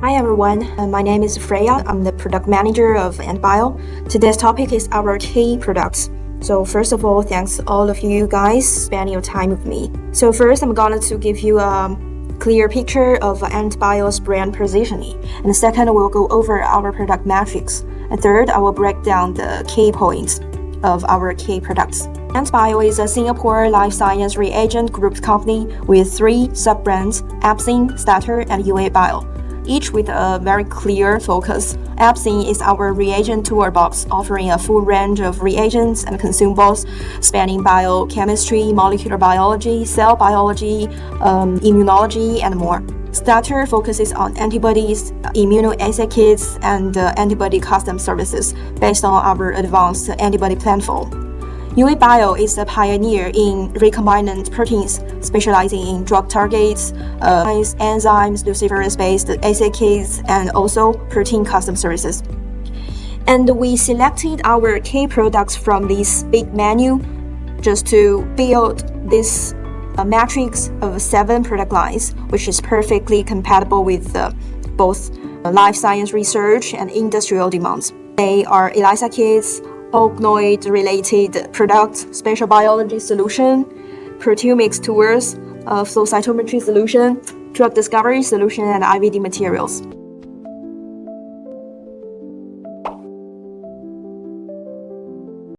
Hi everyone, my name is Freya. I'm the product manager of ANTBIO. Today's topic is our key products. So first of all, thanks all of you guys spending your time with me. So first, I'm going to give you a clear picture of ANTBIO's brand positioning. And second, we'll go over our product metrics. And third, I will break down the key points of our key products. ANTBIO is a Singapore life science reagent group company with 3 sub-brands: Epsin, Stater, and UABio, each with a very clear focus. Epsin is our reagent toolbox, offering a full range of reagents and consumables spanning biochemistry, molecular biology, cell biology, immunology, and more. Stater focuses on antibodies, immunoassay kits, and antibody custom services based on our advanced antibody platform. UABio is a pioneer in recombinant proteins, specializing in drug targets, enzymes, luciferase-based assay kits, and also protein custom services. And we selected our key products from this big menu just to build this matrix of 7 product lines, which is perfectly compatible with both life science research and industrial demands. They are ELISA Kits, organoid-related products, Spatial Biology solution, Proteomics tools, flow cytometry solution, drug discovery solution, and IVD Materials.